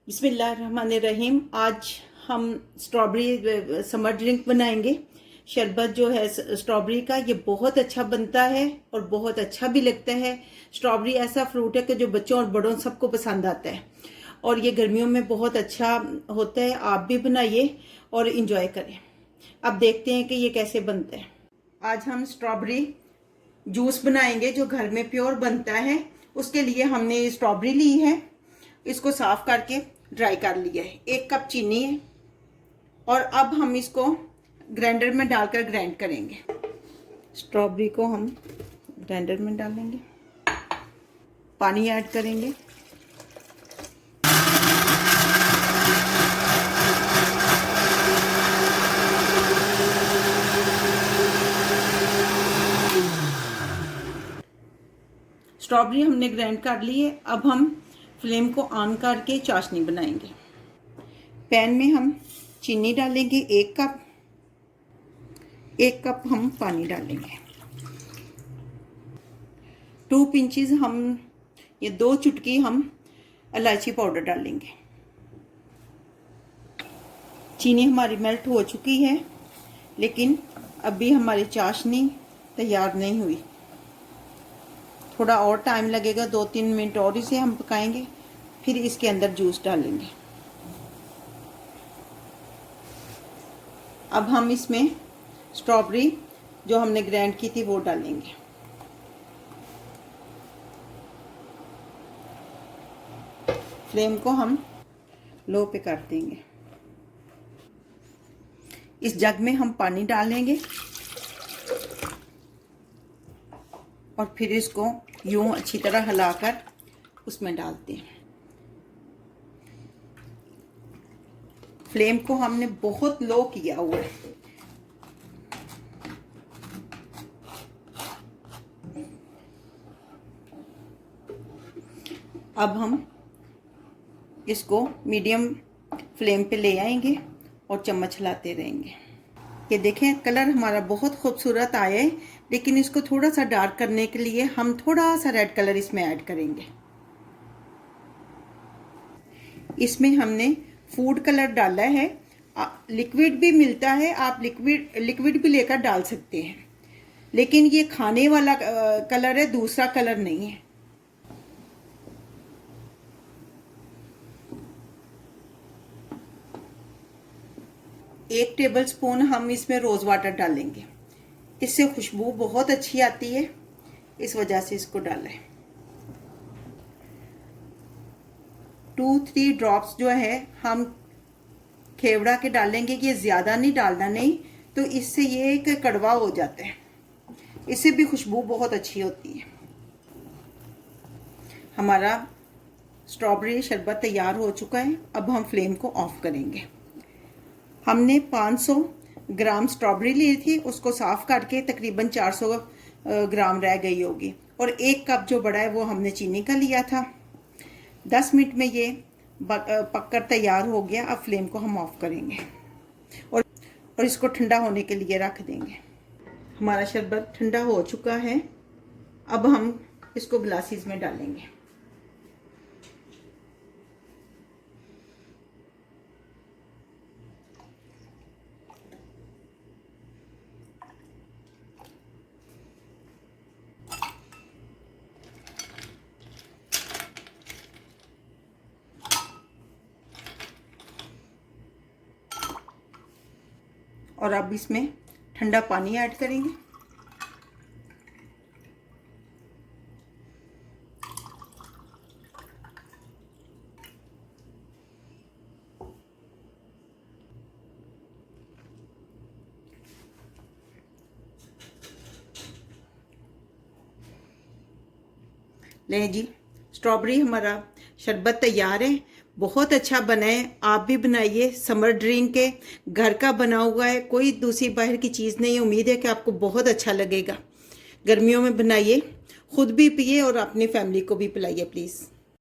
बिस्मिल्लाहिर्रहमानिर्रहीम। आज हम स्ट्रॉबेरी समर ड्रिंक बनाएंगे। शरबत जो है स्ट्रॉबेरी का, ये बहुत अच्छा बनता है और बहुत अच्छा भी लगता है। स्ट्रॉबेरी ऐसा फ्रूट है कि जो बच्चों और बड़ों सबको पसंद आता है और ये गर्मियों में बहुत अच्छा होता है। आप भी बनाइए और इंजॉय करें। अब देखते हैं कि ये कैसे बनता है। आज हम स्ट्रॉबेरी जूस बनाएंगे जो घर में प्योर बनता है। उसके लिए हमने स्ट्रॉबेरी ली है, इसको साफ करके ड्राई कर लिया है। 1 कप चीनी है और अब हम इसको ग्राइंडर में डालकर ग्राइंड करेंगे। स्ट्रॉबेरी को हम ग्राइंडर में डालेंगे, पानी ऐड करेंगे, स्ट्रॉबेरी हमने ग्राइंड कर ली है। अब हम फ्लेम को ऑन करके चाशनी बनाएंगे। पैन में हम चीनी डालेंगे 1 कप, 1 कप हम पानी डालेंगे, 2 पिंचेस हम ये 2 चुटकी हम इलायची पाउडर डालेंगे। चीनी हमारी मेल्ट हो चुकी है, लेकिन अभी हमारी चाशनी तैयार नहीं हुई। थोड़ा और टाइम लगेगा, 2-3 मिनट और इसे हम पकाएंगे, फिर इसके अंदर जूस डालेंगे। अब हम इसमें स्ट्रॉबेरी जो हमने ग्राइंड की थी वो डालेंगे। फ्लेम को हम लो पे कर देंगे। इस जग में हम पानी डालेंगे और फिर इसको यूं अच्छी तरह हिलाकर उसमें डालते हैं। फ्लेम को हमने बहुत लो किया हुआ है। अब हम इसको मीडियम फ्लेम पे ले आएंगे और चम्मच हिलाते रहेंगे। ये देखें, कलर हमारा बहुत खूबसूरत आया है, लेकिन इसको थोड़ा सा डार्क करने के लिए हम थोड़ा सा रेड कलर इसमें ऐड करेंगे। इसमें हमने फूड कलर डाला है, लिक्विड भी मिलता है, आप लिक्विड भी लेकर डाल सकते हैं, लेकिन ये खाने वाला कलर है, दूसरा कलर नहीं है। एक टेबलस्पून हम इसमें रोज वाटर डालेंगे, इससे खुशबू बहुत अच्छी आती है, इस वजह से इसको डाला है। 2-3 ड्रॉप्स जो है हम खेवड़ा के डालेंगे, ये ज्यादा नहीं डालना, नहीं तो इससे ये एक कड़वा हो जाता है, इससे भी खुशबू बहुत अच्छी होती है। हमारा स्ट्रॉबेरी शरबत तैयार हो चुका है। अब हम फ्लेम को ऑफ करेंगे। हमने 500 ग्राम स्ट्रॉबेरी ली थी, उसको साफ करके तकरीबन 400 ग्राम रह गई होगी, और 1 कप जो बड़ा है वो हमने चीनी का लिया था। 10 मिनट में ये पककर तैयार हो गया। अब फ्लेम को हम ऑफ करेंगे और इसको ठंडा होने के लिए रख देंगे। हमारा शरबत ठंडा हो चुका है। अब हम इसको ग्लासेस में डालेंगे। और अब इसमें ठंडा पानी ऐड करेंगे। ले जी, स्ट्रॉबेरी हमारा शरबत तैयार है, बहुत अच्छा बना है। आप भी बनाइए। समर ड्रिंक है, घर का बना हुआ है, कोई दूसरी बाहर की चीज़ नहीं है। उम्मीद है कि आपको बहुत अच्छा लगेगा। गर्मियों में बनाइए, खुद भी पिए और अपनी फैमिली को भी पिलाइए प्लीज़।